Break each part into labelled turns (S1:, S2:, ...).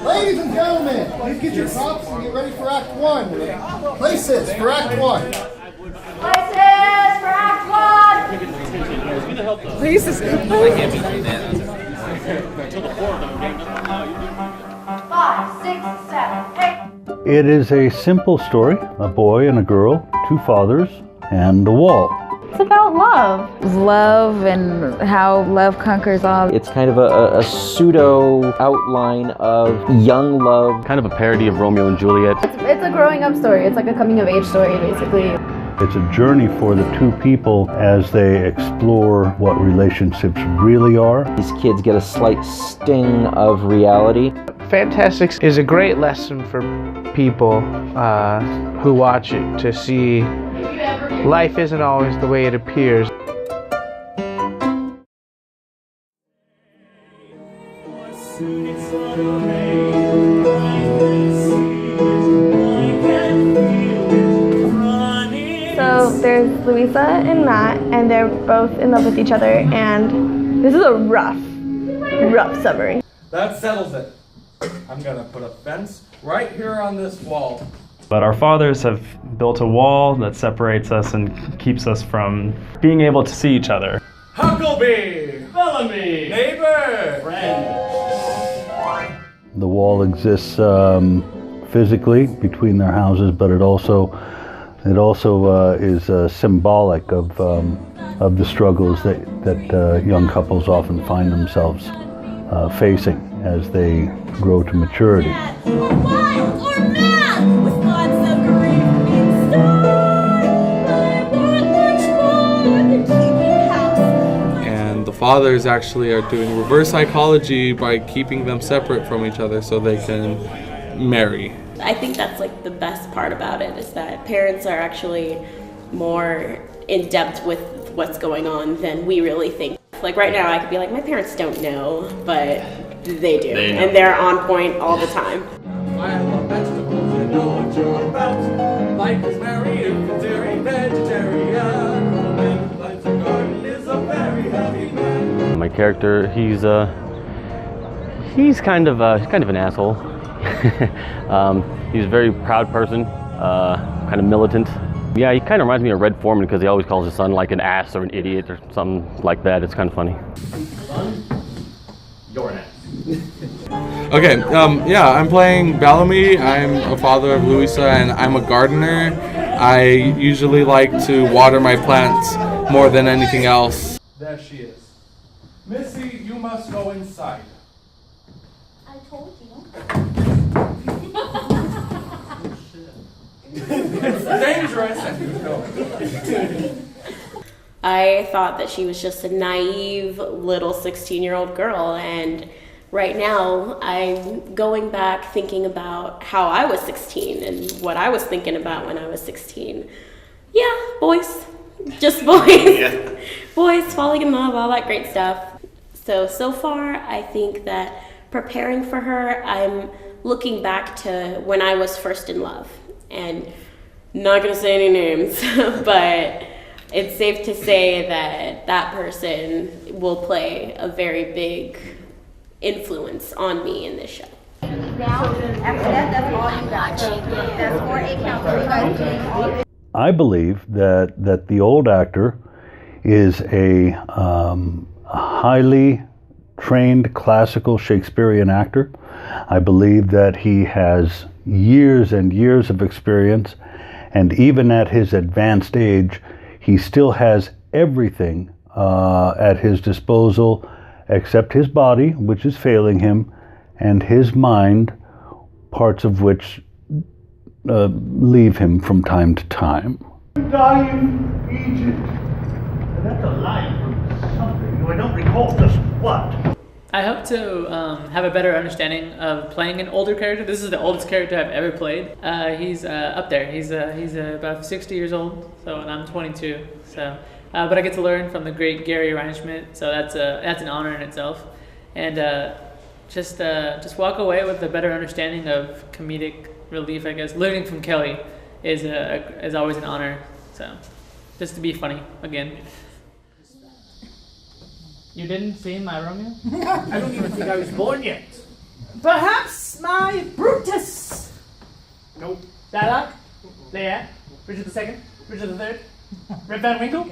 S1: Ladies and gentlemen, please get your props and get ready for Act 1. Places for Act 1.
S2: Places for Act 1!
S3: Places.
S2: 5, 6, 7, 8.
S4: It is a simple story, a boy and a girl, two fathers, and a wall.
S5: It's about love. Love and how love conquers all.
S6: It's kind of a pseudo outline of young love.
S7: Kind of a parody of Romeo and Juliet.
S5: It's a growing up story. It's like a coming of age story, basically.
S4: It's a journey for the two people as they explore what relationships really are.
S6: These kids get a slight sting of reality.
S3: Fantasticks is a great lesson for people who watch it to see life isn't always the way it appears.
S8: So there's Louisa and Matt, and they're both in love with each other, and this is a rough summary.
S9: That settles it. I'm gonna put a fence right here on this wall.
S10: But our fathers have built a wall that separates us and keeps us from being able to see each other.
S9: Huckleberry! Bellamy! Neighbor! Friend!
S4: The wall exists physically between their houses, but it also is symbolic of the struggles that young couples often find themselves facing as they grow to maturity.
S9: And the fathers actually are doing reverse psychology by keeping them separate from each other so they can marry.
S11: I think that's like the best part about it, is that parents are actually more in depth with what's going on than we really think. Like right now I could be like, my parents don't know, but they do. And they're on point all the time.
S9: I love vegetables and know what you're about. Life is merry if it's dairy vegetarian. A man who lights a garden is a very happy man.
S7: My character, he's kind of an asshole. He's a very proud person, kind of militant. Yeah, he kind of reminds me of Red Foreman because he always calls his son like an ass or an idiot or something like that. It's kind of funny.
S9: You're an ass. Okay, yeah, I'm playing Bellamy. I'm a father of Louisa, and I'm a gardener. I usually like to water my plants more than anything else. There she is. Missy, you must go inside.
S2: I told you.
S9: It's dangerous.
S11: I thought that she was just a naive little 16-year-old girl, and right now I'm going back thinking about how I was 16 and what I was thinking about when I was 16. Yeah, boys. Just boys. Yeah. Boys, falling in love, all that great stuff. So far, I think that preparing for her, I'm looking back to when I was first in love. And not gonna say any names, but it's safe to say that that person will play a very big influence on me in this show.
S2: Now, after that, that's all you got. That's 4 8 counts. So you guys doing
S4: I believe that the old actor is a highly trained classical Shakespearean actor. I believe that he has years and years of experience, and even at his advanced age, he still has everything at his disposal except his body, which is failing him, and his mind, parts of which leave him from time to time.
S1: Dying Egypt. And that's a line from something. I don't recall just what.
S12: I hope to have a better understanding of playing an older character. This is the oldest character I've ever played. He's up there. He's about 60 years old, and I'm 22. So, but I get to learn from the great Gary Schmidt. So that's an honor in itself. And just walk away with a better understanding of comedic relief, I guess. Learning from Kelly is always an honor. So, just to be funny again. You didn't see my Romeo?
S1: I don't even think I was born yet.
S12: Perhaps my Brutus. Nope. Dialogue. Leia. Richard II. Richard III. Rip Van Winkle.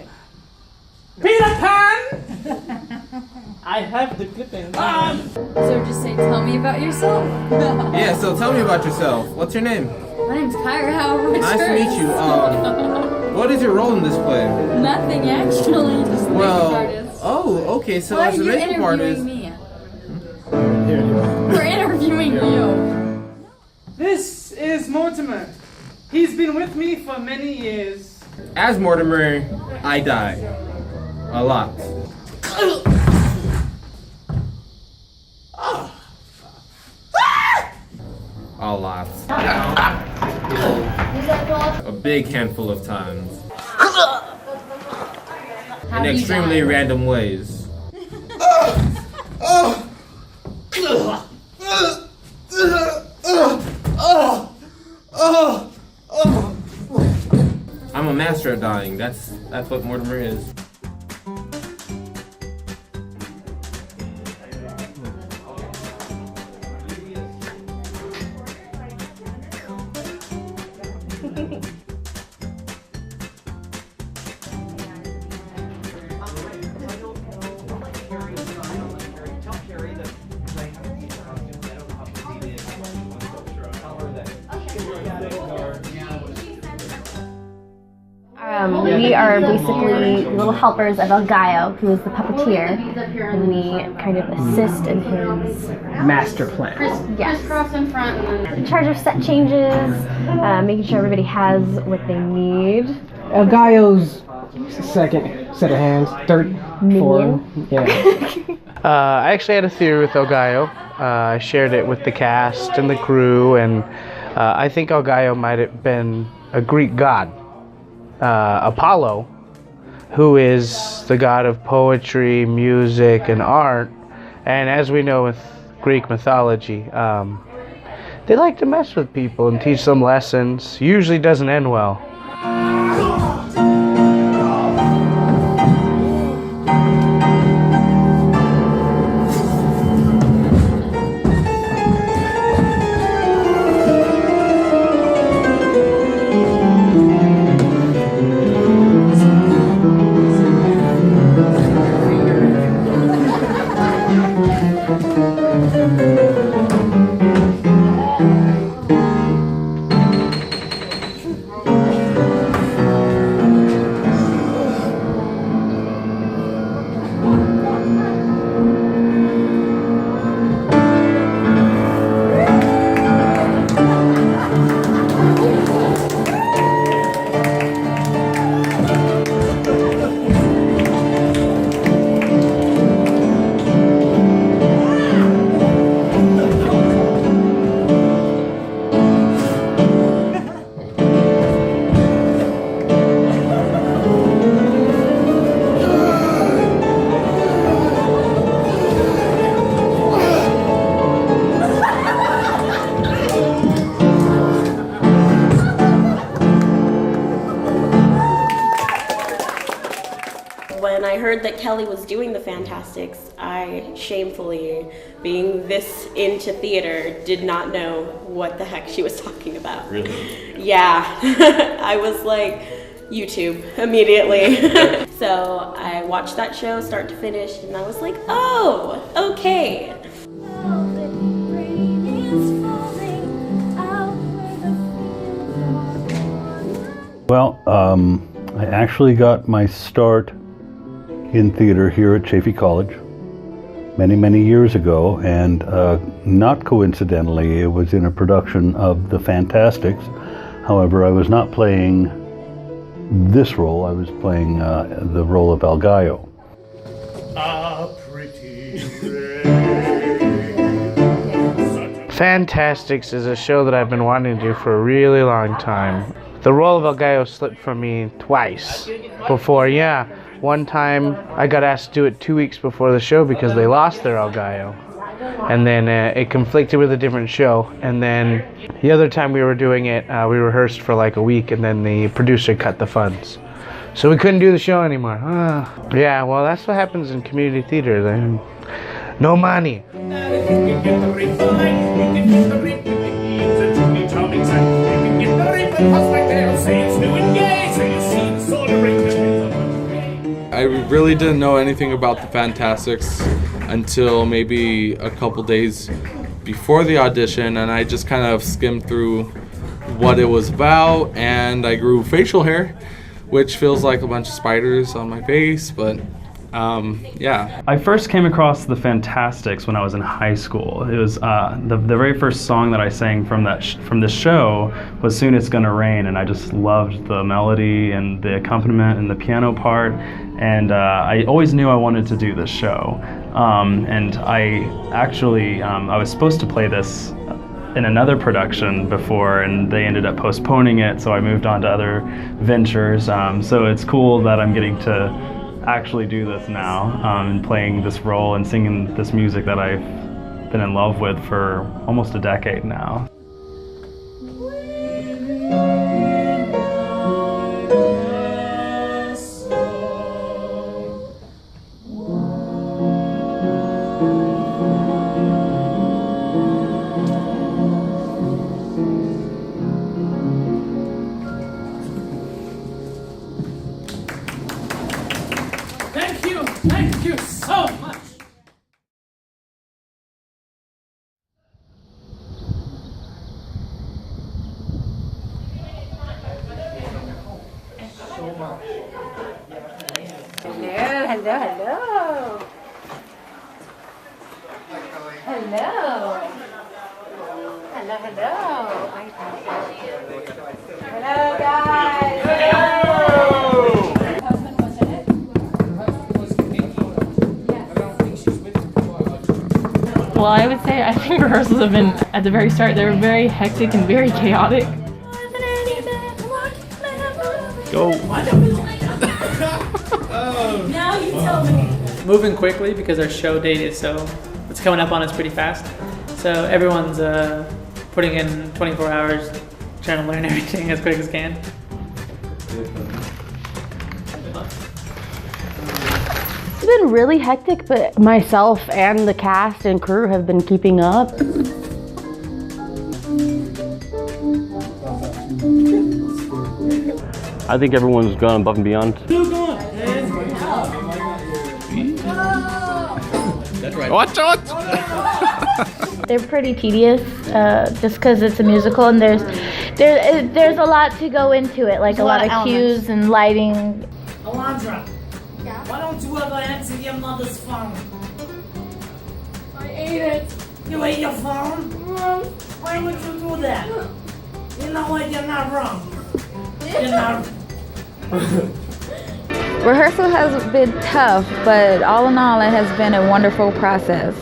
S12: Peter Pan. I have the clipping.
S13: So just say, tell me about yourself.
S14: Yeah, so tell me about yourself. What's your name?
S13: My name's Kyra. How are you?
S14: Nice to meet you. What is your role in this play?
S13: Nothing, actually. Just the makeup artist.
S14: Oh, okay. So
S13: Why
S14: as a
S13: are you
S14: makeup artist.
S13: interviewing me? We're interviewing you.
S12: This is Mortimer. He's been with me for many years.
S14: As Mortimer, I die. A lot. A lot. A big handful of times. In extremely random ways. I'm a master at dying. That's what Mortimer is.
S8: We are basically little helpers of El Gallo, who is the puppeteer, and we kind of assist in his
S15: master plan.
S8: Yes. In charge of set changes, making sure everybody has what they need.
S15: El Gallo's second set of hands, third, fourth. Yeah.
S3: I actually had a theory with El Gallo. I shared it with the cast and the crew, and I think El Gallo might have been a Greek god. Apollo, who is the god of poetry, music, and art. And as we know with Greek mythology, they like to mess with people and teach them lessons. Usually doesn't end well.
S11: When I heard that Kelly was doing the Fantasticks, I shamefully, being this into theater, did not know what the heck she was talking about.
S7: Really?
S11: Yeah. I was like, YouTube, immediately. So I watched that show start to finish, and I was like, oh, okay.
S4: Well, I actually got my start in theater here at Chaffey College many, many years ago, and not coincidentally, it was in a production of the Fantasticks. However, I was not playing this role, I was playing the role of El Gallo.
S3: Fantasticks is a show that I've been wanting to do for a really long time. The role of El Gallo slipped from me twice before, yeah. One time I got asked to do it 2 weeks before the show because they lost their El Gallo. And then it conflicted with a different show. And then the other time we were doing it, we rehearsed for like a week, and then the producer cut the funds. So we couldn't do the show anymore. Yeah, well, that's what happens in community theater. No money.
S9: I really didn't know anything about the Fantasticks until maybe a couple days before the audition, and I just kind of skimmed through what it was about, and I grew facial hair, which feels like a bunch of spiders on my face, but yeah.
S10: I first came across the Fantasticks when I was in high school. It was the very first song that I sang from this show was "Soon It's Gonna Rain," and I just loved the melody and the accompaniment and the piano part. And I always knew I wanted to do this show. And I actually I was supposed to play this in another production before, and they ended up postponing it, so I moved on to other ventures. So it's cool that I'm getting to actually do this now, and playing this role and singing this music that I've been in love with for almost a decade now.
S12: Thank you so much.
S2: Hello, hello, hello. Hello. Hello, hello. Hello, guys.
S16: Well, I would say I think rehearsals have been, at the very start, they were very hectic and very chaotic.
S10: Go.
S12: Now you tell me. Moving quickly because our show date is it's coming up on us pretty fast. So everyone's putting in 24 hours, trying to learn everything as quick as can.
S17: It's been really hectic, but myself and the cast and crew have been keeping up.
S7: I think everyone's gone above and beyond.
S14: That's right.
S7: Watch out!
S5: They're pretty tedious, just because it's a musical and there's a lot to go into it, like a lot of cues and lighting.
S18: Alondra, why don't you ever answer your mother's phone?
S13: I ate it.
S18: You ate your phone? Why would you do that? You know what? You're not wrong. You're not.
S5: Rehearsal has been tough, but all in all, it has been a wonderful process.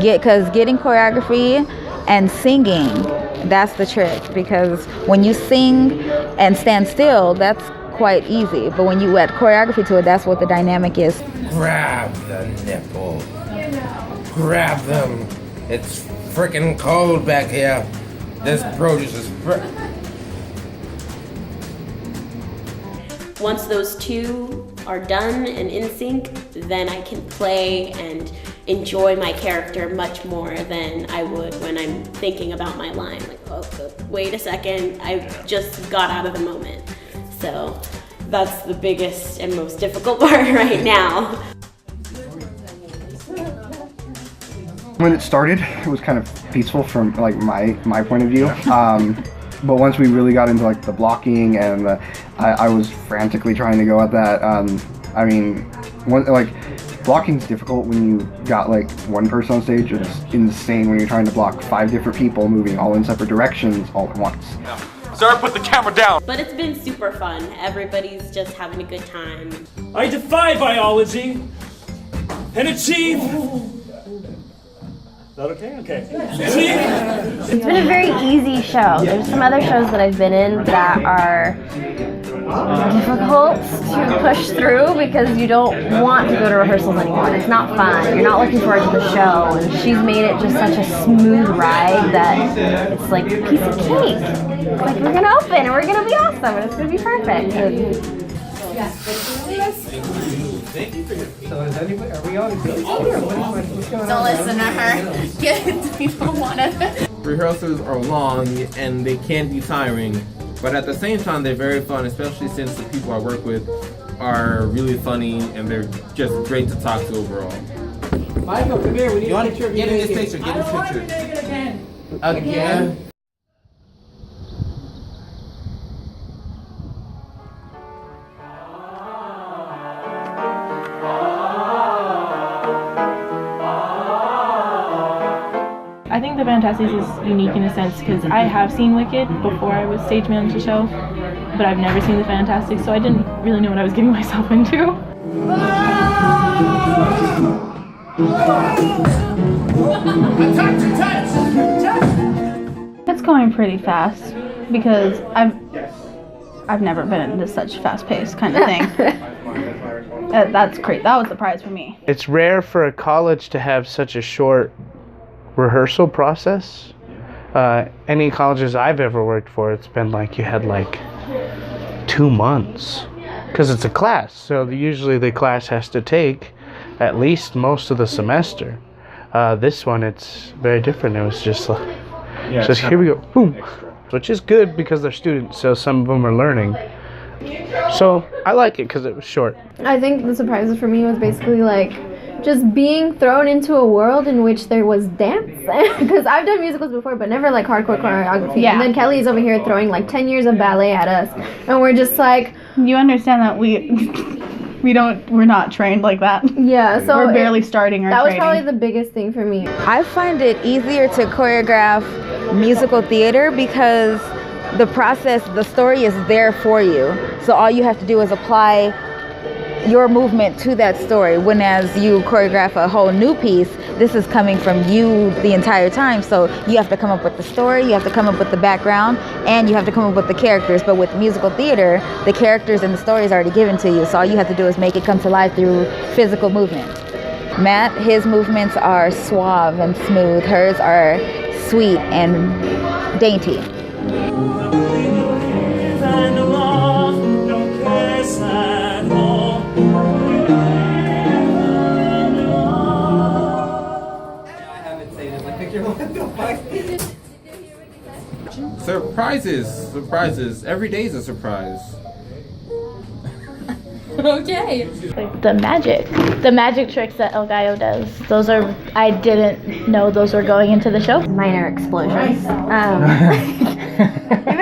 S5: Because getting choreography and singing, that's the trick. Because when you sing and stand still, that's quite easy. But when you add choreography to it, that's what the dynamic is.
S19: Grab the nipple. Grab them. It's freaking cold back here. This produce is
S11: Once those two are done and in sync, then I can play and enjoy my character much more than I would when I'm thinking about my line. Like, oh, wait a second, I just got out of the moment. So that's the biggest and most difficult part right now.
S20: When it started, it was kind of peaceful from like my point of view. But once we really got into like the blocking and I was frantically trying to go at that. I mean, blocking's difficult when you got like one person on stage. It's insane when you're trying to block 5 different people moving all in separate directions all at once.
S14: Sir, put the camera down.
S11: But it's been super fun. Everybody's just having a good time.
S21: I defy biology and achieve. Is that okay? Okay.
S17: It's been a very easy show. There's some other shows that I've been in that are difficult to push through because you don't want to go to rehearsals anymore. It's not fun. You're not looking forward to the show. And she's made it just such a smooth ride that it's like a piece of cake. It's like we're gonna open and we're gonna be awesome and it's gonna be perfect.
S14: Thank you for your
S15: So is anybody, are we all good? What's going on?
S2: Don't listen to her. People want to.
S14: Rehearsals are long and they can be tiring, but at the same time they're very fun, especially since the people I work with are really funny and they're just great to talk to overall.
S15: Michael, come here. We need a picture of you.
S14: Get in this picture. Get in this picture. Again.
S16: I think the Fantasticks is unique in a sense because I have seen Wicked before I was stage manager the show, but I've never seen the Fantasticks, so I didn't really know what I was getting myself into.
S6: It's going pretty fast because I've never been into such fast-paced kind of thing. That's great. That was a surprise for me.
S3: It's rare for a college to have such a short rehearsal process. Any colleges I've ever worked for, it's been like you had like 2 months because it's a class, so usually the class has to take at least most of the semester. This one, it's very different. It was just like, just here we go, boom, which is good because they're students, so some of them are learning. So I like it because it was short.
S8: I think the surprises for me was basically like just being thrown into a world in which there was dance. Because I've done musicals before, but never like hardcore choreography.
S6: Yeah.
S8: And then Kelly's over here throwing like 10 years of ballet at us. And we're just like...
S6: You understand that we're not trained like that.
S8: Yeah, so...
S6: We're barely starting our
S8: That was
S6: training.
S8: probably the biggest thing for me.
S5: I find it easier to choreograph musical theater because the process, the story is there for you. So all you have to do is apply your movement to that story. When as you choreograph a whole new piece, this is coming from you the entire time. So you have to come up with the story, you have to come up with the background, and you have to come up with the characters. But with musical theater, the characters and the story is already given to you. So all you have to do is make it come to life through physical movement. Matt, his movements are suave and smooth. Hers are sweet and dainty.
S14: Surprises. Every day is a surprise.
S2: Okay.
S17: The magic tricks that El Gallo does. Those are, I didn't know those were going into the show. Minor explosions. Even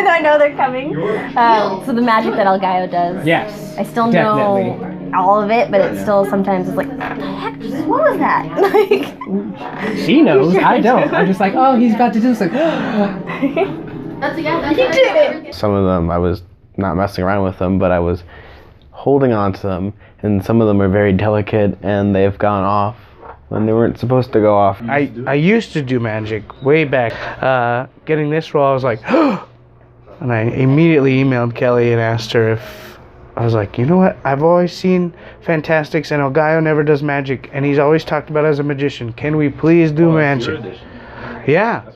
S17: though I know they're coming. So the magic that El Gallo does.
S15: Yes.
S17: I still
S15: definitely
S17: know all of it, but it still sometimes is like, what the heck? What was that? Like,
S15: she knows. I don't. I'm just like, oh, he's about to do this. Like,
S2: That's
S17: he did it.
S7: Some of them I was not messing around with them, but I was holding on to them, and some of them are very delicate and they've gone off when they weren't supposed to go off.
S3: I used to do magic way back. Getting this role, I was like, and I immediately emailed Kelly and asked her if, I was like, you know what, I've always seen Fantasticks and El Gallo never does magic, and he's always talked about it as a magician. Can we please do magic? Yeah.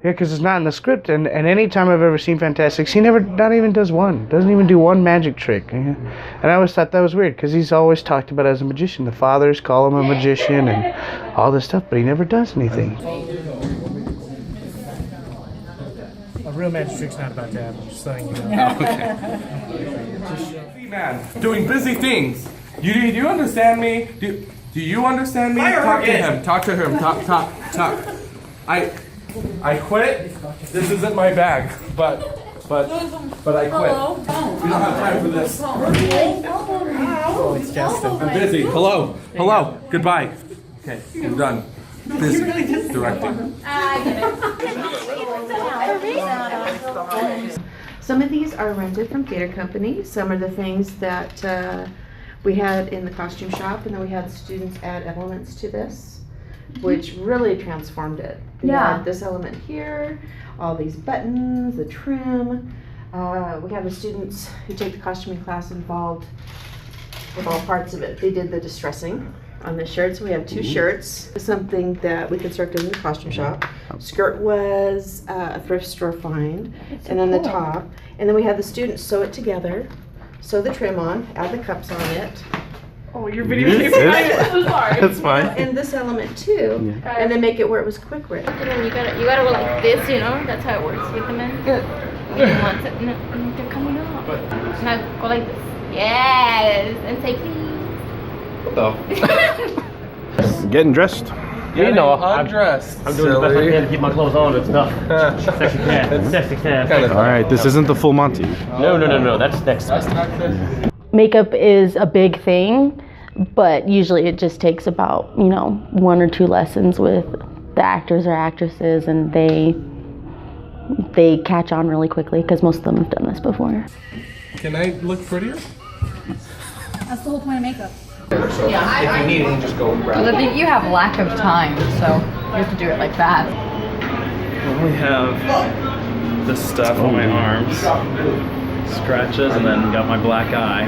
S3: Yeah, because it's not in the script, and any time I've ever seen Fantasticks, he not even does one. Doesn't even do one magic trick. And I always thought that was weird, because he's always talked about it as a magician. The fathers call him a magician and all this stuff, but he never does anything.
S21: A real magic trick's not about to happen, just letting you know.
S9: Busy man, doing busy things. Do you understand me? Do you understand me? Talk to him. Talk to him. Talk. I quit. This isn't my bag, but I quit. We don't have time for this.
S21: Oh, it's Justin.
S9: I'm busy. Hello. Goodbye. Okay, I'm done. Busy directing.
S22: Some of these are rented from theater companies. Some are the things that we had in the costume shop, and then we had students add elements to this, which really transformed it. We had this element here, all these buttons, the trim. We have the students who take the costuming class involved with all parts of it. They did the distressing on the shirts. We have 2 shirts, something that we constructed in the costume shop. Skirt was a thrift store find, and then the top. And then we had the students sew it together, sew the trim on, add the cups on it.
S16: Oh, your videotaping. I'm so sorry.
S7: That's fine.
S22: And this element too, and then make it where it was quick rip.
S8: And then you gotta go like this, you know? That's how it works with the men. And once it, no, they're coming up. Now go like this. Yes, and say please.
S7: What the? Getting dressed.
S9: You know, undressed.
S1: I'm doing the best I can to keep my clothes on and stuff. Sexy cat. Sexy cat.
S7: All right, this isn't the full Monty.
S1: No. That's next.
S17: Makeup is a big thing, but usually it just takes about, 1 or 2 lessons with the actors or actresses, and they catch on really quickly because most of them have done this before.
S9: Can I look prettier?
S6: That's the whole point of makeup.
S15: If you need it, you just go grab
S4: Well, I
S15: it.
S4: think you have lack of time, so you have to do it like that.
S10: I only have this stuff on my arms, scratches, and then got my black eye.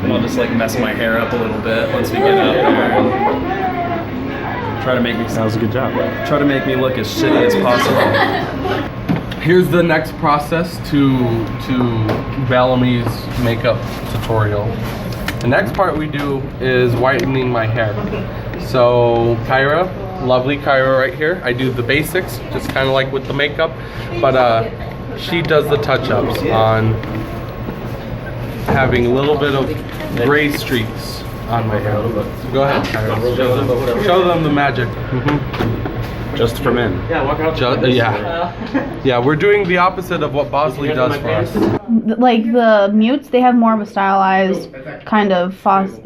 S10: And I'll just like mess my hair up a little bit once we get out there. And try to make me.
S7: That was a good job.
S10: Try to make me look as shitty as possible.
S9: Here's the next process to Bellamy's makeup tutorial. The next part we do is whitening my hair. So Kyra, lovely Kyra right here. I do the basics, just kind of like with the makeup, but she does the touch-ups on having a little bit of gray streaks on my hair. Go ahead, Kyra. Show them the magic.
S7: Just for men.
S1: Yeah, walk out.
S9: Yeah, we're doing the opposite of what Bosley does for us.
S6: Like the mutes, they have more of a stylized kind of Fosse.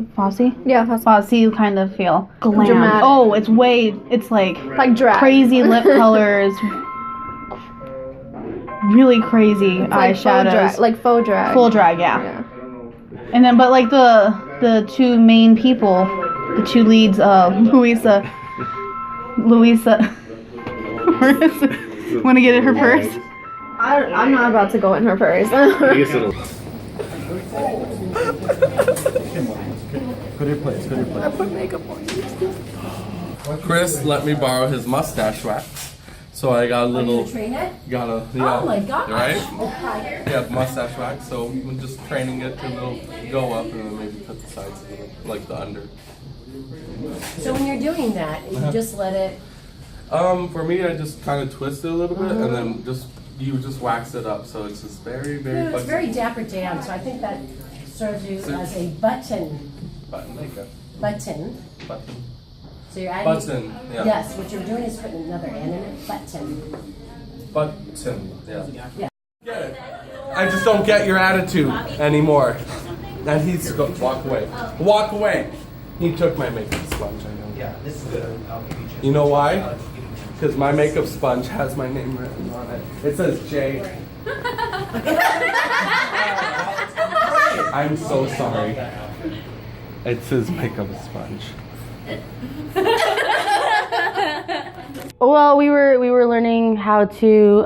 S8: Yeah,
S6: Fosse kind of feel. Glam.
S8: Dramatic.
S6: Oh, it's like
S8: drag.
S6: crazy lip colors. Really crazy eyeshadows.
S8: Like faux drag.
S6: Full drag, yeah. And then, but like the two main people, the two leads, Louisa. Where is it? Want to get in her purse?
S8: I'm not about to go in her purse.
S1: Go to your place.
S8: I put makeup on you.
S9: Chris let me borrow his mustache wax, so I got a little.
S18: Train it?
S9: Got a.
S18: Oh my gosh.
S9: Right? Yeah, mustache wax. So I'm just training it to go up and then maybe cut the sides a little, like the under.
S18: So when you're doing that, you just let it.
S9: For me, I just kind of twist it a little bit, and then you just wax it up, so it's just very, very.
S18: No, it's very Dapper Dan, so I think that serves you as a button.
S9: Button makeup.
S18: Button.
S9: Button.
S18: So you're adding.
S9: Button. Yeah.
S18: Yes, what you're doing is putting another N in it. Button.
S9: Button. Yeah.
S18: Yeah.
S9: Get it. I just don't get your attitude anymore. And he's walk away. Walk away. He took my makeup sponge. I know.
S15: Yeah, this is good.
S9: You know why? Because my makeup sponge has my name written on it. It says J. I'm so sorry. It says makeup sponge.
S17: Well, we were learning how to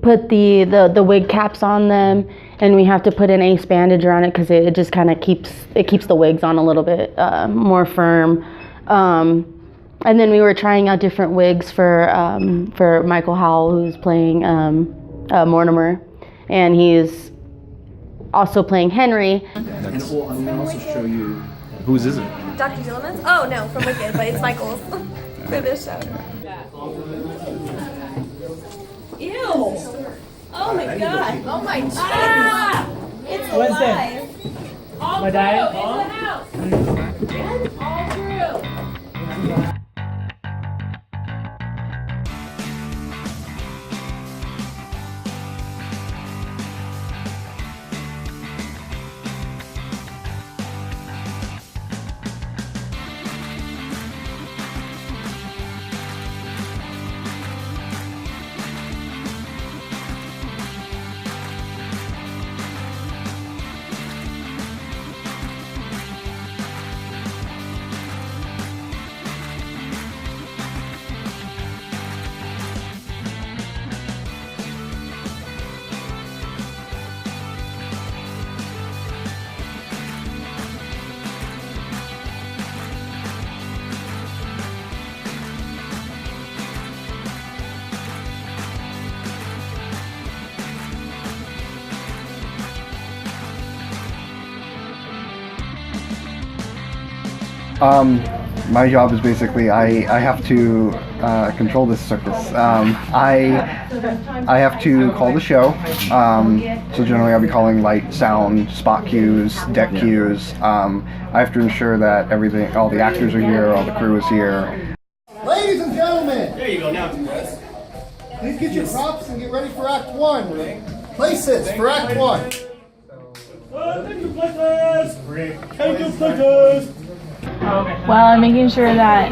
S17: put the wig caps on them, and we have to put an ace bandage around it because it just kind of keeps the wigs on a little bit more firm. And then we were trying out different wigs for Michael Howell, who's playing Mortimer, and he's also playing Henry.
S15: And I'm going to also show you.
S7: Whose is it?
S23: Dr. Gilliman's? Oh no, from Wicked, but it's Michael's for this show.
S18: Ew! Oh my god!
S23: Oh my god!
S18: Ah! It's alive! All
S21: My diet?
S18: through! It's the house! All through!
S20: My job is basically I have to control this circus. I have to call the show. So generally I'll be calling light, sound, spot cues, deck cues. I have to ensure that all the actors are here, all the crew is here.
S12: Ladies and gentlemen,
S18: There you go, now do this.
S12: please get your props and get ready for Act 1. Places for Act 1.
S18: Take your places! Take your places!
S16: Well, I'm making sure that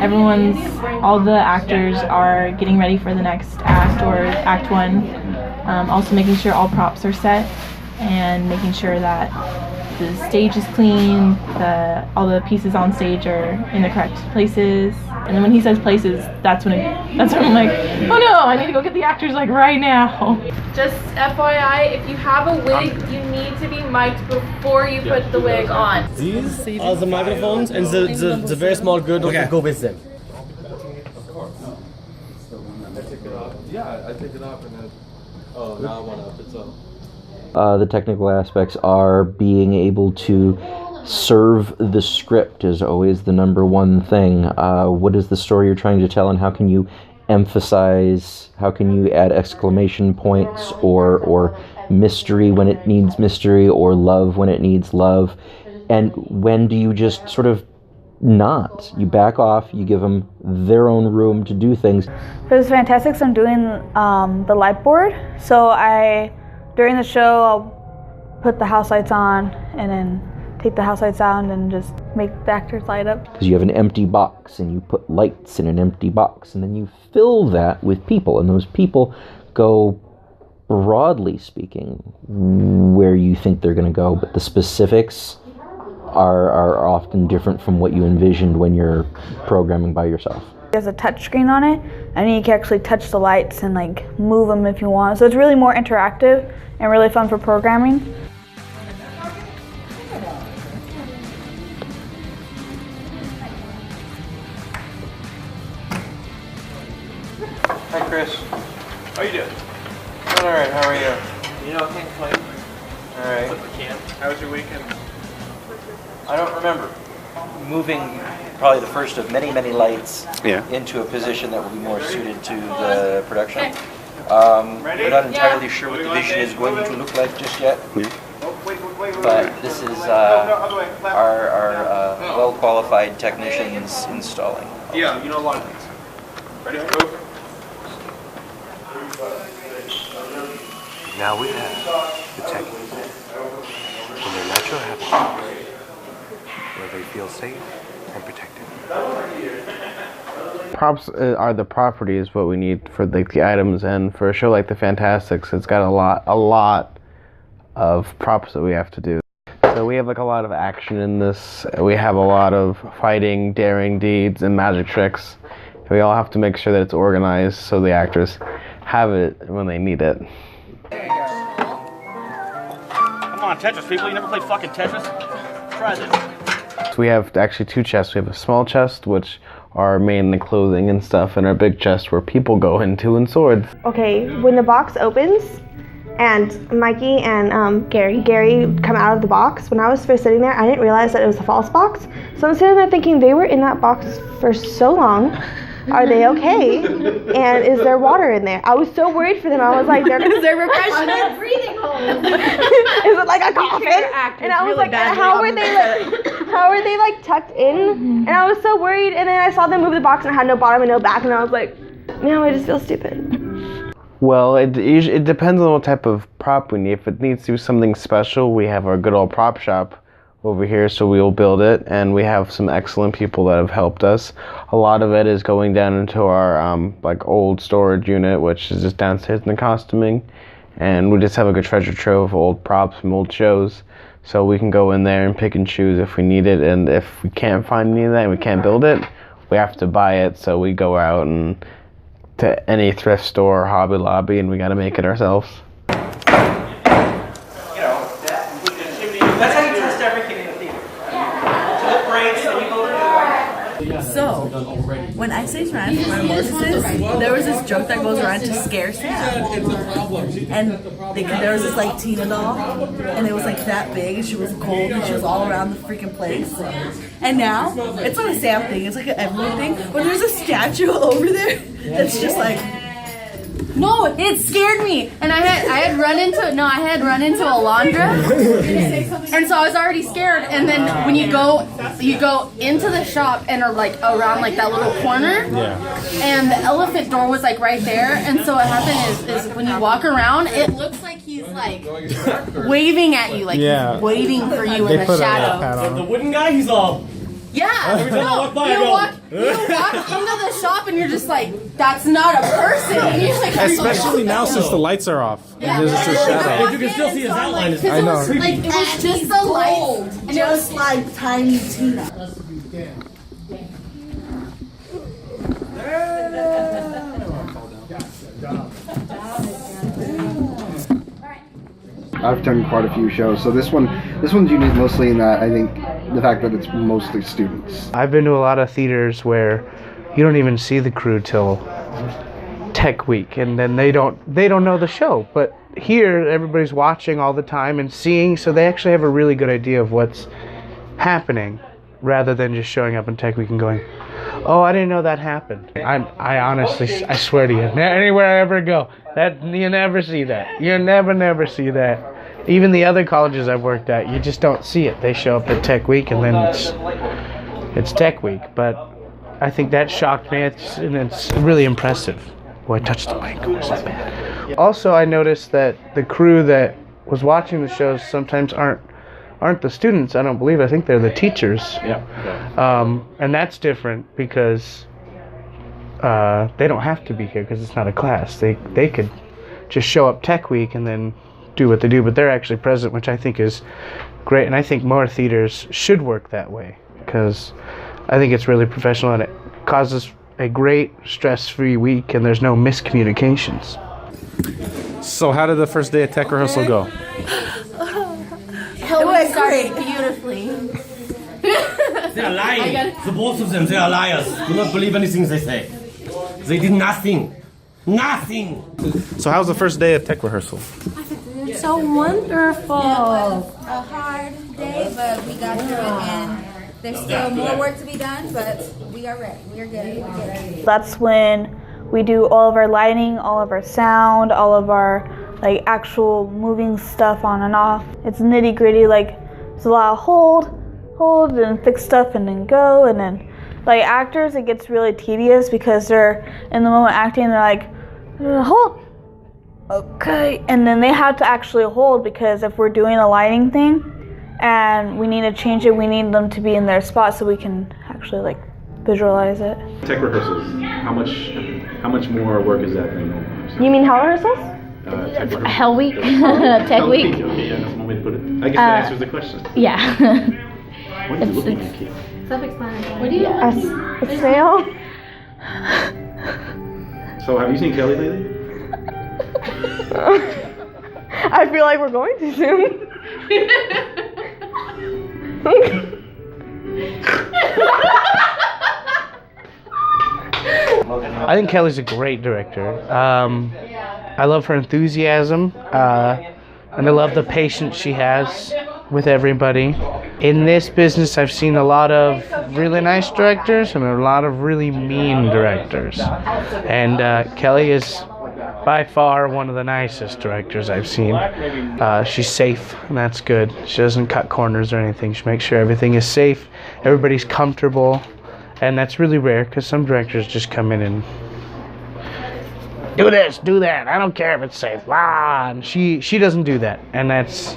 S16: all the actors are getting ready for the next act or Act 1. Also making sure all props are set and making sure that the stage is clean, all the pieces on stage are in the correct places. And then when he says places, that's when I'm like, oh no, I need to go get the actors like right now.
S13: Just FYI, if you have a wig, you need to be mic'd before you put the wig on.
S19: These are the microphones and the very small girdle that go with them.
S9: Yeah, I take it off and then. Oh, now I want to up it so.
S24: The technical aspects are being able to serve the script is always the number one thing. What is the story you're trying to tell, and how can you emphasize, how can you add exclamation points or mystery when it needs mystery, or love when it needs love, and when do you just sort of not? You back off, you give them their own room to do things.
S6: For the Fantasticks, I'm doing the light board. So during the show, I'll put the house lights on and then take the house lights out and just make the actors light up.
S24: Because you have an empty box and you put lights in an empty box and then you fill that with people, and those people go, broadly speaking, where you think they're going to go, but the specifics are often different from what you envisioned when you're programming by yourself.
S6: There's a touch screen on it, and you can actually touch the lights and like move them if you want. So it's really more interactive and really fun for programming.
S25: Hi, Chris.
S18: How you doing?
S25: Doing all right. How are you?
S18: You know, I can't complain.
S25: All right.
S18: Flip the can. How was your weekend?
S25: I don't remember. Moving probably the first of many, many lights into a position that will be more suited to the production. We're not entirely sure what the vision is going to look like just yet. But this is our well-qualified technicians installing.
S18: Yeah, you know a lot of things. Ready to go?
S26: Now we have the techies in their natural habitat, where they feel safe and protected.
S7: Props are the properties what we need for like the items, and for a show like the Fantasticks, it's got a lot of props that we have to do. So we have like a lot of action in this. We have a lot of fighting, daring deeds, and magic tricks. We all have to make sure that it's organized so the actors have it when they need it.
S18: Come on, Tetris people. You never played fucking Tetris? Try this.
S7: So we have actually two chests. We have a small chest, which are mainly clothing and stuff, and our big chest where people go into and swords.
S27: Okay, when the box opens and Mikey and Gary come out of the box, when I was first sitting there, I didn't realize that it was a false box. So I'm sitting there thinking, they were in that box for so long. Are they okay? And is there water in there? I was so worried for them. I was like, is there refreshment?
S8: Breathing holes.
S27: Is it like a coffin? And I was like, how are they like tucked in? And I was so worried. And then I saw them move the box and it had no bottom and no back, and I was like, no, I just feel stupid.
S7: Well, it depends on what type of prop we need. If it needs to be something special, we have our good old prop shop over here, so we'll build it, and we have some excellent people that have helped us. A lot of it is going down into our like old storage unit, which is just downstairs in the costuming, and we just have a good treasure trove of old props from old shows, so we can go in there and pick and choose if we need it, and if we can't find any of that and we can't build it, we have to buy it, so we go out and to any thrift store or Hobby Lobby, and we got to make it ourselves.
S18: That's how you test everything in the theater. Till it breaks, and you go to
S28: So,
S2: When I say transformers, there was this joke that goes around to scare Sam. And there was this like Tina doll, and it was like that big, and she was cold, and she was all around the freaking place. And now, it's not a Sam thing, it's like an everyone thing, but there's a statue over there that's just like...
S8: No, it scared me, and I had run into a laundra, and so I was already scared. And then when you go into the shop and are like around like that little corner, and the elephant door was like right there. And so what happened is when you walk around, it looks like he's like waving at you, like he's waiting for you in the shadow.
S19: The wooden guy, he's all.
S8: Yeah, no, you walk into the shop and you're just like, that's not a person. And you're like,
S3: especially now since the lights are off.
S8: Yeah.
S3: And there's just a shadow.
S19: But you can still see his outline.
S3: I know.
S8: Like, it was just the light.
S2: And it was like tiny Tina.
S20: I've done quite a few shows, so this one's unique mostly in that I think the fact that it's mostly students.
S7: I've been to a lot of theaters where you don't even see the crew till tech week, and then they don't know the show. But here, everybody's watching all the time and seeing, so they actually have a really good idea of what's happening, rather than just showing up in tech week and going, "Oh, I didn't know that happened." I honestly, I swear to you, anywhere I ever go, that you never see that. You never see that. Even the other colleges I've worked at, you just don't see it. They show up at tech week and then it's tech week. But I think that shocked me, and it's really impressive. Boy, I touched the mic. Was that bad? Also, I noticed that the crew that was watching the shows sometimes aren't the students. I don't believe. I think they're the teachers.
S3: Yeah.
S7: And that's different because they don't have to be here because it's not a class. They could just show up tech week and then do what they do, but they're actually present, which I think is great. And I think more theaters should work that way because I think it's really professional and it causes a great stress-free week and there's no miscommunications.
S3: So how did the first day of tech rehearsal go?
S8: It went great, beautifully.
S19: They are lying. The both of them, they are liars. Do not believe anything they say. They did nothing. Nothing.
S3: So how's the first day of tech rehearsal?
S8: It's so wonderful.
S4: Yeah, it was a hard day, but we got through it, and there's still more work to be done, but we are ready. We are good. We're good.
S6: That's when we do all of our lighting, all of our sound, all of our like actual moving stuff on and off. It's nitty gritty. Like there's a lot of hold, and fix stuff, and then go, and then like actors, it gets really tedious because they're in the moment acting. They're like, hold. Okay, and then they have to actually hold because if we're doing a lighting thing and we need to change it, we need them to be in their spot so we can actually like visualize it.
S3: Tech rehearsals. How much more work is that than normal?
S27: You mean hell rehearsals?
S3: Tech rehearsals.
S17: Hell week, tech week.
S3: Okay, yeah, that's one way to put it. I guess that answers the question.
S17: Yeah.
S3: What are you looking at, Kate?
S8: Self-explanatory. What do you
S27: A snail?
S3: So have you seen Kelly lately?
S27: I feel like we're going to soon.
S7: I think Kelly's a great director. I love her enthusiasm, and I love the patience she has with everybody. In this business, I've seen a lot of really nice directors and a lot of really mean directors. And Kelly is by far one of the nicest directors I've seen. She's safe, and that's good. She doesn't cut corners or anything. She makes sure everything is safe, everybody's comfortable, and that's really rare because some directors just come in and do this, do that. I don't care if it's safe. Blah. And she doesn't do that, and that's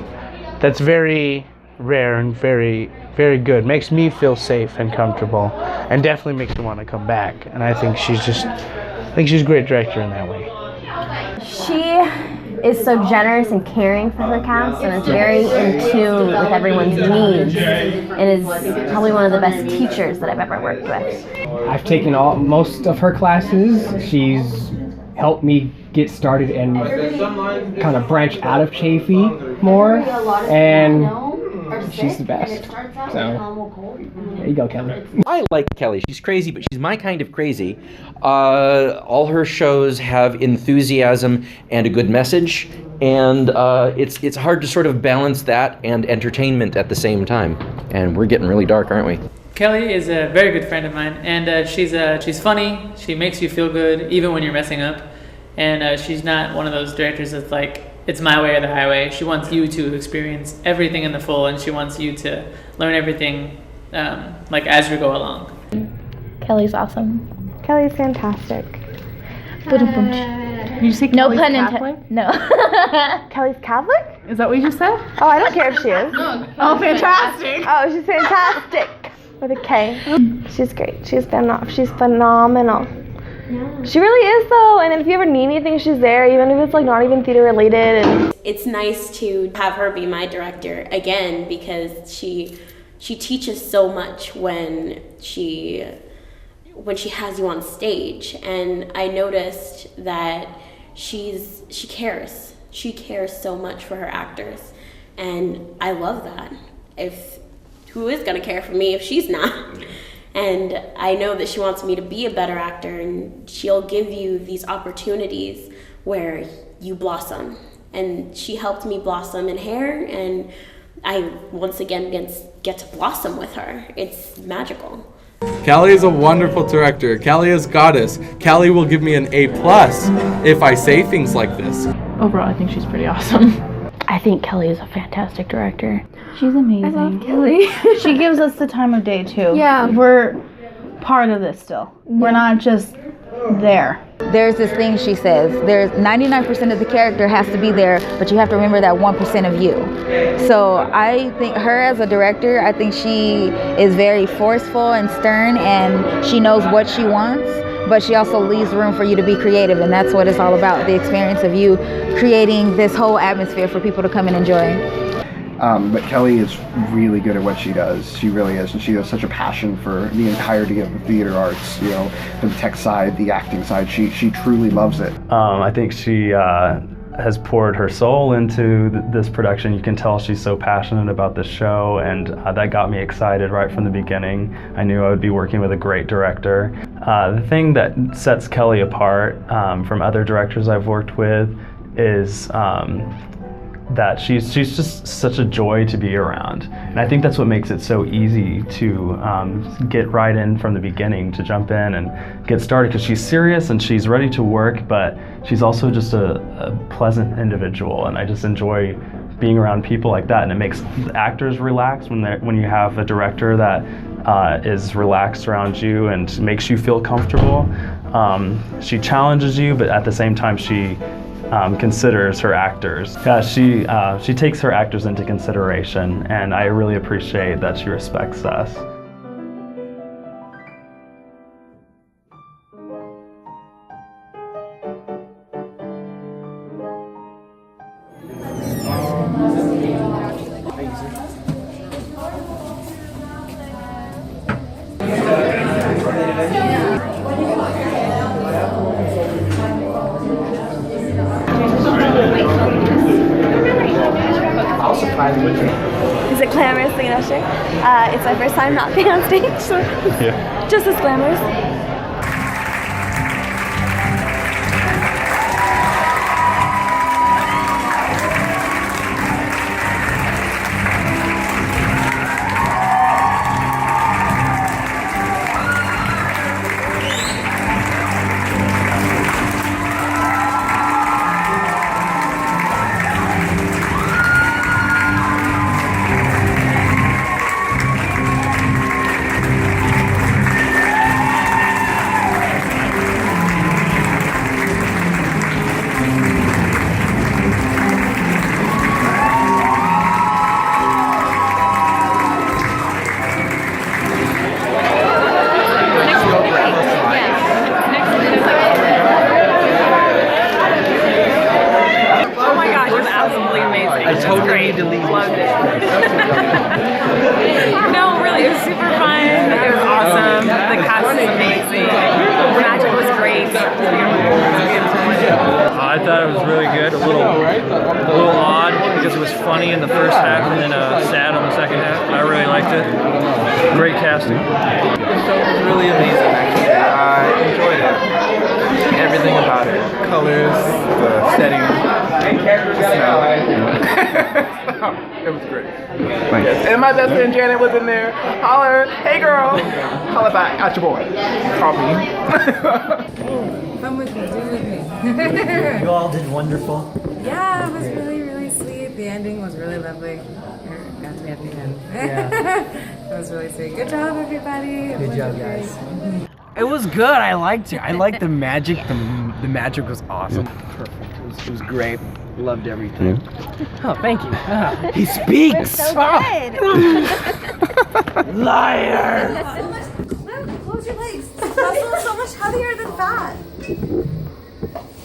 S7: very rare and very, very good. Makes me feel safe and comfortable, and definitely makes me want to come back. And I think she's a great director in that way.
S17: She is so generous and caring for her cast, and is very in tune with everyone's needs, and is probably one of the best teachers that I've ever worked with.
S15: I've taken most of her classes. She's helped me get started and kind of branch out of Chaffey more, and she's the best. So there you go, Kelly.
S24: I like Kelly. She's crazy, but she's my kind of crazy. All her shows have enthusiasm and a good message, and it's hard to sort of balance that and entertainment at the same time. And we're getting really dark, aren't we?
S1: Kelly is a very good friend of mine, and she's funny. She makes you feel good even when you're messing up, and she's not one of those directors that's like, it's my way or the highway. She wants you to experience everything in the full, and she wants you to learn everything like as you go along.
S17: Kelly's awesome.
S27: Kelly's fantastic.
S6: You say
S17: No
S6: Kelly's
S17: pun
S6: Catholic?
S17: intended. No.
S27: Kelly's Catholic?
S6: Is that what you just said?
S27: Oh, I don't care if she is.
S6: Oh, fantastic.
S27: Oh, she's fantastic. With a K. She's great. She's phenomenal.
S5: Yeah.
S27: She really is though, and if you ever need anything, she's there, even if it's like not even theater related. And
S5: it's nice to have her be my director again because she teaches so much when she has you on stage, and I noticed that she cares. She cares so much for her actors, and I love that. Who is gonna care for me if she's not? And I know that she wants me to be a better actor, and she'll give you these opportunities where you blossom. And she helped me blossom in hair, and I once again get to blossom with her. It's magical.
S9: Callie is a wonderful director. Callie is goddess. Callie will give me an A+ if I say things like this.
S16: Overall, I think she's pretty awesome.
S17: I think Kelly is a fantastic director.
S6: She's amazing.
S17: I love Kelly.
S6: She gives us the time of day too.
S17: Yeah.
S6: We're part of this still. We're not just there.
S4: There's this thing she says, there's 99% of the character has to be there, but you have to remember that 1% of you. So I think her as a director, I think she is very forceful and stern, and she knows what she wants, but she also leaves room for you to be creative, and that's what it's all about, the experience of you creating this whole atmosphere for people to come and enjoy.
S20: But Kelly is really good at what she does. She really is, and she has such a passion for the entirety of the theater arts. You know, the tech side, the acting side. She truly loves it.
S10: I think she has poured her soul into this production. You can tell she's so passionate about the show, and that got me excited right from the beginning. I knew I would be working with a great director. The thing that sets Kelly apart from other directors I've worked with is that she's just such a joy to be around, and I think that's what makes it so easy to get right in from the beginning, to jump in and get started, because she's serious and she's ready to work, but she's also just a pleasant individual, and I just enjoy being around people like that, and it makes the actors relax when you have a director that is relaxed around you and makes you feel comfortable. She challenges you, but at the same time she considers her actors. Yeah, she takes her actors into consideration, and I really appreciate that she respects us.
S27: Is it glamorous being an usher? It's my first time not being on stage, so
S10: Yeah.
S27: just as glamorous.
S11: Oh my gosh, it was absolutely amazing.
S24: I totally need to leave.
S11: Loved it. No, really, it was super fun. It was awesome. The cast was amazing. The magic was great.
S14: I thought it was really good. A little odd because it was funny in the first half and then sad on the
S12: the second half, but I really liked it. Great casting.
S13: The show was really amazing, actually. I enjoyed it. Everything about it. Colors, the setting, the smell. It was great. Yes. And my best friend Janet was in there. Holler, hey girl. Holler back at your boy. Harvey.
S14: Come with me, do with me.
S21: You all did wonderful.
S14: Yeah, it was really, really sweet. The ending was really lovely. Got to me at the end. It was really sweet. Good job, everybody.
S21: Good job, guys.
S15: It was good. I liked it. I liked the magic. The magic was awesome. Perfect. It was great. Loved everything. Oh, thank you. He speaks.
S17: So good.
S15: Liar.
S2: Close your legs. Muscle is so much heavier than fat.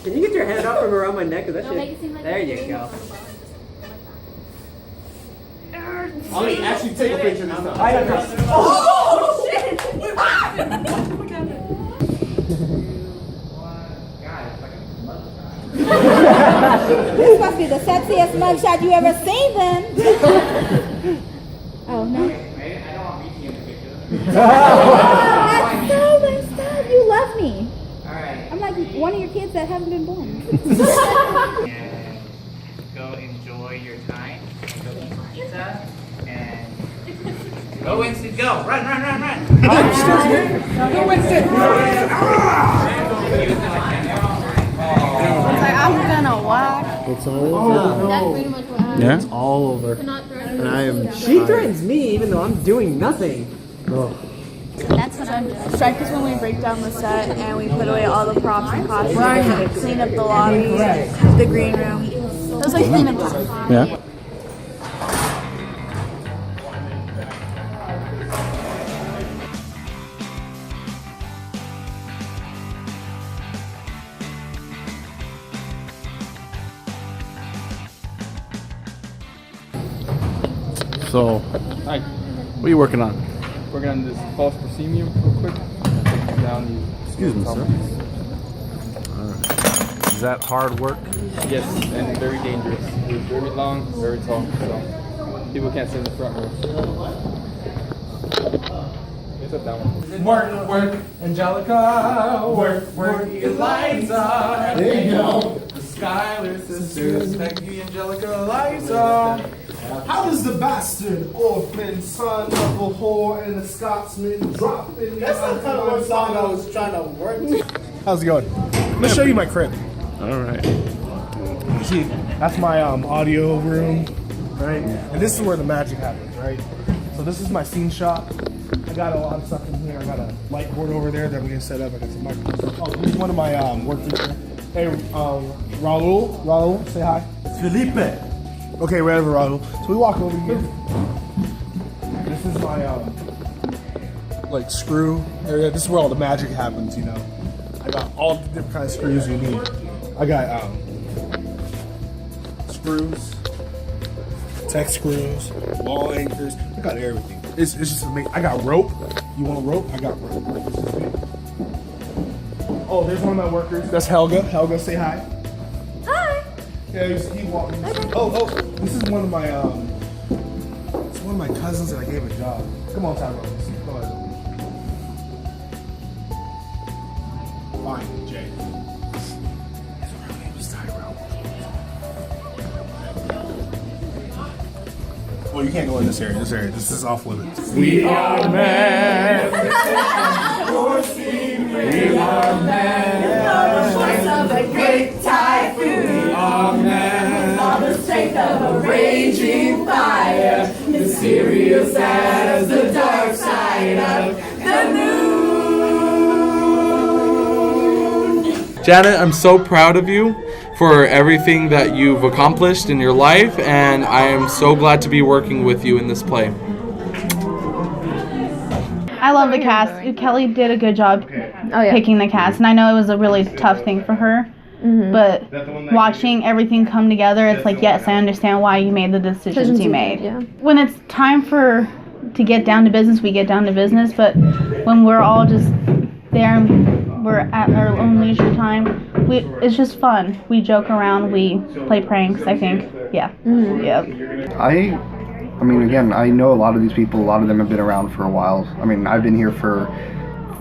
S22: Can you get your hand up from around my neck? That shit. There you go. I'll actually take a picture now.
S2: Oh shit!
S23: This must be the sexiest mugshot you ever seen then. Oh no. That's so messed up. You love me.
S22: Alright.
S23: I'm like one of your kids that haven't been born.
S22: Go enjoy your time. Go eat some pizza. And go Winston, go! Run!
S2: Go Winston!
S8: I'm gonna walk.
S15: It's all over.
S22: Yeah?
S15: It's all over. And I am.
S22: She threatens me even though I'm doing nothing.
S15: Oh.
S6: That's what I'm doing. Strike is when we break down the set and we put away all the props and costumes, clean up the lobby, the green room. Those like clean up stuff.
S22: Yeah.
S25: So, hi. What are you working on?
S28: Working on this false proscenium real quick. Take down these.
S25: Excuse me, sir. Alright. Is that hard work?
S28: Yes, and very dangerous. It's very long, very tall, so people can't sit in the front row. It's up that one.
S22: Work, Angelica. Work, Eliza.
S28: There you go.
S22: The Skylar sisters, Peggy, Angelica, Eliza.
S29: How does the bastard orphan son of a whore and a Scotsman drop in?
S22: That's not kind of what song I was trying to work to.
S29: How's it going? Let me show you my crib.
S25: All right.
S29: See, that's my audio room, right? And this is where the magic happens, right? So this is my scene shop. I got a lot of stuff in here. I got a light board over there that we're gonna set up. I got some microphones. Oh, this is one of my workers. Hey, Raul, say hi.
S22: Felipe.
S29: Okay, wherever, Raul. So we walk over here. This is my like screw area. This is where all the magic happens, you know. I got all the different kinds of screws you need. I got screws, tech screws, wall anchors. I got everything. It's just amazing. I got rope. You want a rope? I got rope. Oh, there's one of my workers. That's Helga. Helga, say hi.
S23: Hi.
S29: Yeah, he walked me. Oh, this is one of my it's one of my cousins that I gave a job. Come on, Tyrone. Go ahead. Fine, Jay. His real name is Tyrone. Well, you can't go in this area. This is off limits.
S22: We are men. We are men. The voice of a great typhoon. We are men. On the strength of a raging fire. Mysterious as the dark side of the moon.
S9: Janet, I'm so proud of you for everything that you've accomplished in your life, and I am so glad to be working with you in this play.
S6: I love the cast. Kelly did a good job picking the cast, and I know it was a really tough thing for her. But watching everything come together, it's like, yes, I understand why you made the decisions you made. When it's time to get down to business, we get down to business. But when we're all just there and we're at our own leisure time, it's just fun. We joke around, we play pranks, I think. Yeah. Yep.
S20: I'm mean, again, I know a lot of these people. A lot of them have been around for a while. I mean, I've been here for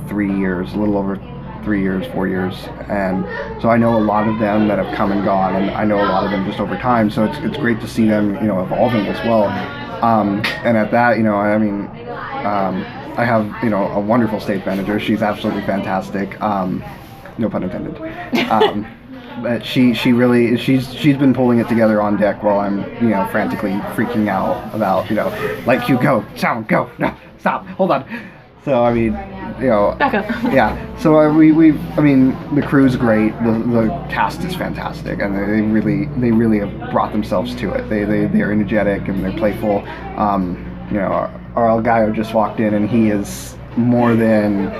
S20: 3 years, a little over 3 years, 4 years, and so I know a lot of them that have come and gone, and I know a lot of them just over time. So it's great to see them, evolving as well. And at that, I mean, I have a wonderful stage manager. She's absolutely fantastic. No pun intended. But she's been pulling it together on deck while I'm frantically freaking out about light cue, go, sound, go, no, stop, hold on. So I mean, back up. Yeah. So I mean, the crew's great. The cast is fantastic, and they really have brought themselves to it. They're energetic and they're playful. Our guy just walked in, and he is more than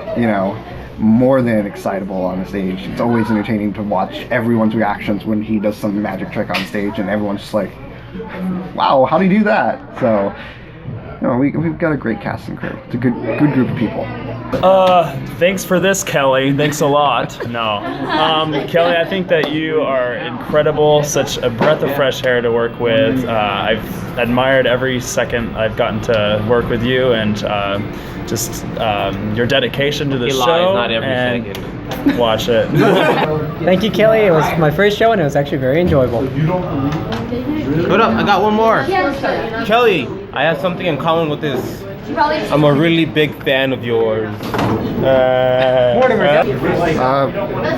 S20: excitable on the stage. It's always entertaining to watch everyone's reactions when he does some magic trick on stage, and everyone's just like, "Wow, how do you do that?" So. We've got a great cast and crew. It's a good group of people.
S12: Thanks for this, Kelly. Thanks a lot. No. Kelly, I think that you are incredible, such a breath of fresh air to work with. I've admired every second I've gotten to work with you, and your dedication to the show.
S15: Not every second.
S12: Watch it.
S15: Thank you, Kelly. It was my first show, and it was actually very enjoyable.
S1: Hold up, I got one more. Kelly, I have something in common with this. I'm a really big fan of yours.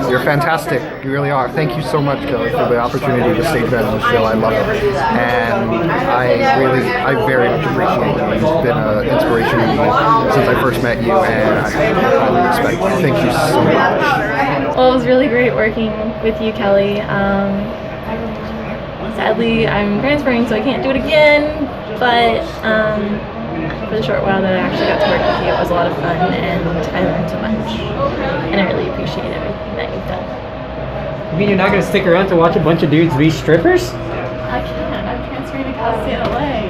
S20: You're fantastic. You really are. Thank you so much, Kelly, for the opportunity to stage manage the show. I love it, and I very much appreciate it. It's been an inspiration to me since I first met you, and I highly respect you. Thank you so much.
S3: Well, it was really great working with you, Kelly. Sadly, I'm transferring, so I can't do it again, but for the short while that I actually got to work with you, it was a lot of fun, and I learned so much, and I really appreciate everything that you've done.
S15: You mean you're not going to stick around to watch a bunch of dudes be strippers?
S3: I can't. I'm transferring to Cal State LA.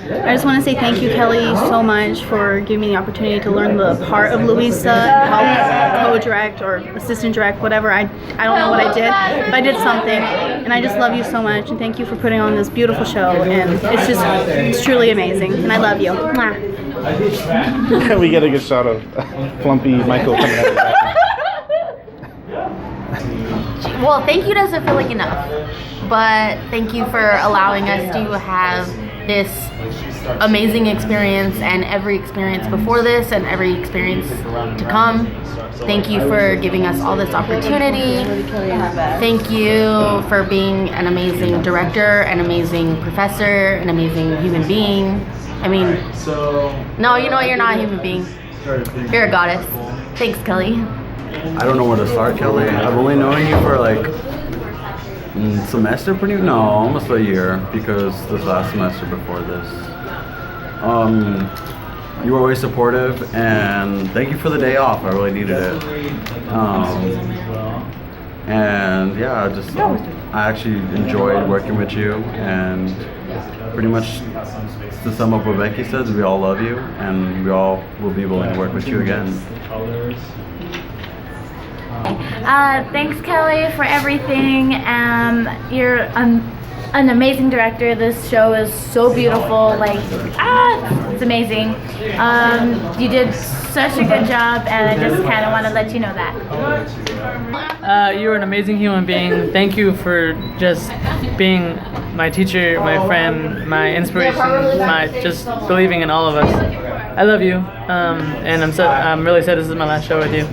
S4: I just want to say thank you, Kelly, so much for giving me the opportunity to learn the part of Louisa, help co-direct or assistant direct, whatever. I don't know what I did, but I did something, and I just love you so much, and thank you for putting on this beautiful show, and it's truly amazing, and I love you. Mwah.
S29: We get a good shot of Plumpy Michael coming out of the back.
S8: Well, thank you doesn't feel like enough, but thank you for allowing us to have this amazing experience and every experience before this and every experience to come. Thank you for giving us all this opportunity. Thank you for being an amazing director, an amazing professor, an amazing human being. I mean, no, you know what? You're not a human being. You're a goddess. Thanks, Kelly.
S5: I don't know where to start, Kelly. I've only known you for like semester, almost a year, because this last semester before this. You were always supportive, and thank you for the day off. I really needed it. And yeah, I actually enjoyed working with you, and pretty much to sum up what Becky says, we all love you, and we all will be willing to work with you again.
S7: Thanks, Kelly, for everything. You're an amazing director. This show is so beautiful. It's amazing. You did such a good job, and I just kind of want to let you know that.
S16: You're an amazing human being. Thank you for just being my teacher, my friend, my inspiration, my just believing in all of us. I love you, and I'm really sad this is my last show with you.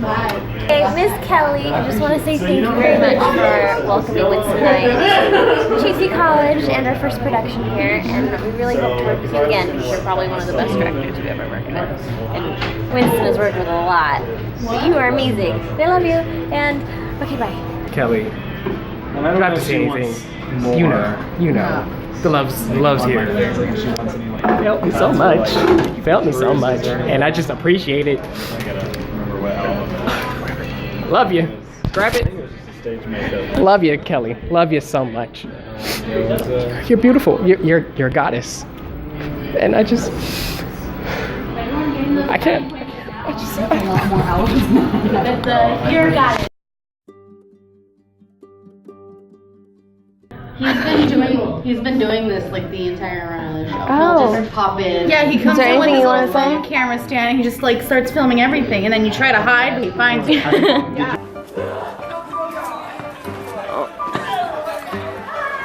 S17: Hey, Miss Kelly, I just want to say thank you very much for welcoming Winston and I to Chaffey College and our first production here, and we really hope to work with you again because you're probably one of the best directors we've ever worked with. And Winston has worked with a lot, but you are amazing. I love you, and okay, bye.
S15: Kelly, I don't have to say anything. You know. The love's here. You felt me so much. You felt me so much, and I just appreciate it. Love you. Grab it. Love you, Kelly. Love you so much. You're beautiful. You're a goddess, and I can't.
S7: You're a goddess.
S10: He's been doing this like the entire run of the show.
S4: Oh.
S10: He'll just pop in.
S4: Yeah, he comes
S10: Is there
S4: in with
S10: anything
S4: his
S10: you
S4: little
S10: wanna say?
S4: phone camera stand and he just like starts filming everything and then you try to hide but he finds you.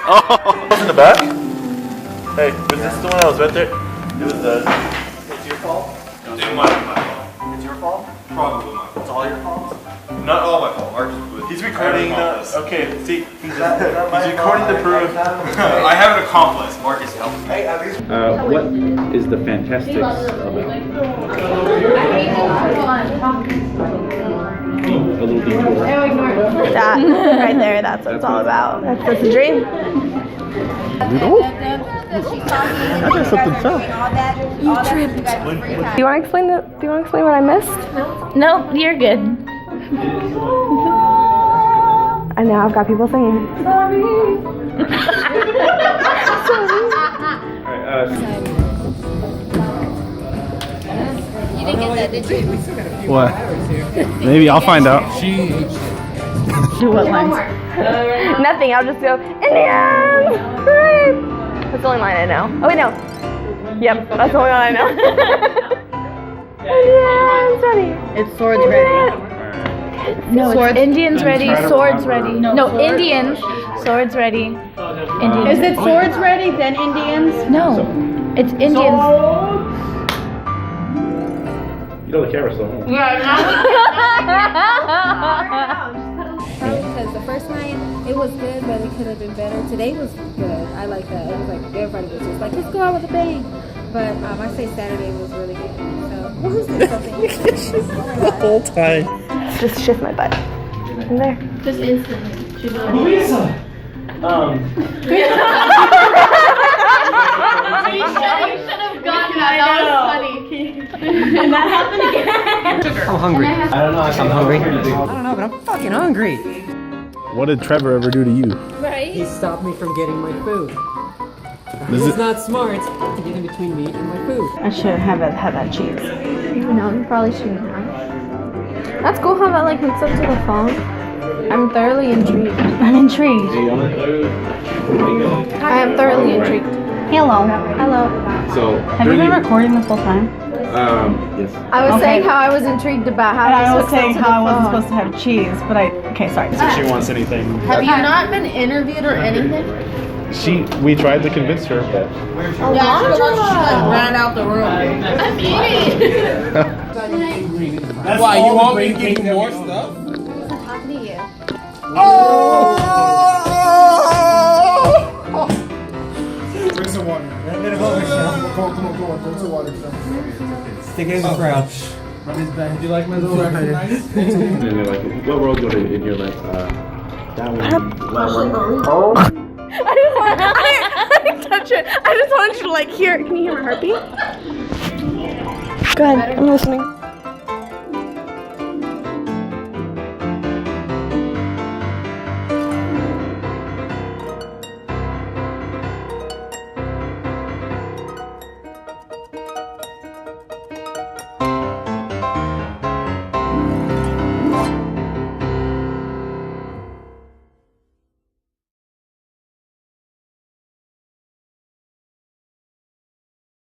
S11: Oh, in the back? Hey, was this the one that was right there? It was the... It's your fault? It's my fault. It's your fault? Probably my fault. It's all your fault? Not all my fault. Marcus was... He's recording okay, see, he's recording to prove... I have an accomplice. Marcus helped me.
S13: What is the Fantasticks about? A little detour.
S4: That right there, that's what it's all about. That's the dream.
S13: I got something tough.
S17: You tripped. Do you want to explain what I missed?
S3: No, you're good.
S17: I know I've got people singing. Sorry.
S22: You didn't get that, did you?
S25: What? Maybe I'll find out.
S4: Do what lines?
S17: Nothing. I'll just go Indians. Hooray! That's the only line I know. Oh wait, no. Yep, that's the only one I know. Indians ready.
S4: It's swords ready.
S3: No,
S4: Swords.
S3: it's Indians ready,
S4: Try to
S3: swords
S4: remember.
S3: ready.
S4: No,
S3: No,
S4: swords.
S3: Indians, swords ready. Indians.
S4: Is it swords ready, then Indians?
S3: No, it's Indians.
S13: You know the camera's still on.
S23: Because the first night it was good, but it could have been better. Today was good. I like that. It was like everybody was just like, let's go out with a bang. But I say Saturday was really good. So who's this something?
S13: The whole time.
S17: Just shift my butt. In there.
S10: Just instantly. She's like,
S13: Louisa!
S10: You should have gotten that. That was funny.
S4: And that happened again.
S15: I'm hungry.
S10: I
S15: don't know. I'm hungry. I don't know, but I'm fucking hungry.
S25: What did Trevor ever do to you?
S23: Right?
S15: He stopped me from getting my food.
S25: Is
S15: It's
S25: it-
S15: not smart to get in between me and my food.
S4: I should have had that cheese.
S17: No, you probably shouldn't have. That's cool how that like hooks up to the phone. I'm thoroughly intrigued.
S4: I'm intrigued.
S17: I am thoroughly intrigued.
S4: Hello.
S17: Hello.
S13: So,
S4: Have you been recording this whole time?
S13: yes.
S17: I was
S4: Okay.
S17: saying how I was intrigued about how
S4: And I was
S17: this hooks up
S4: saying
S17: to
S4: how I
S17: the
S4: wasn't
S17: phone.
S4: supposed to have cheese, but okay, sorry.
S25: If she wants anything.
S10: Have you not been interviewed or anything?
S25: We tried to convince her, but
S10: Yeah, she ran out the room. I'm eating.
S28: Why, you want me to give you more stuff?
S23: I'm talking to you.
S29: Bring some water. Come on. Bring some water.
S15: Stick it in the crowd.
S28: Do you like my little Russian knife?
S13: And they're like, what world would it in your life? That one. Oh.
S17: I didn't touch it. I just wanted you to like hear. Can you hear my heartbeat? Go ahead. I'm listening.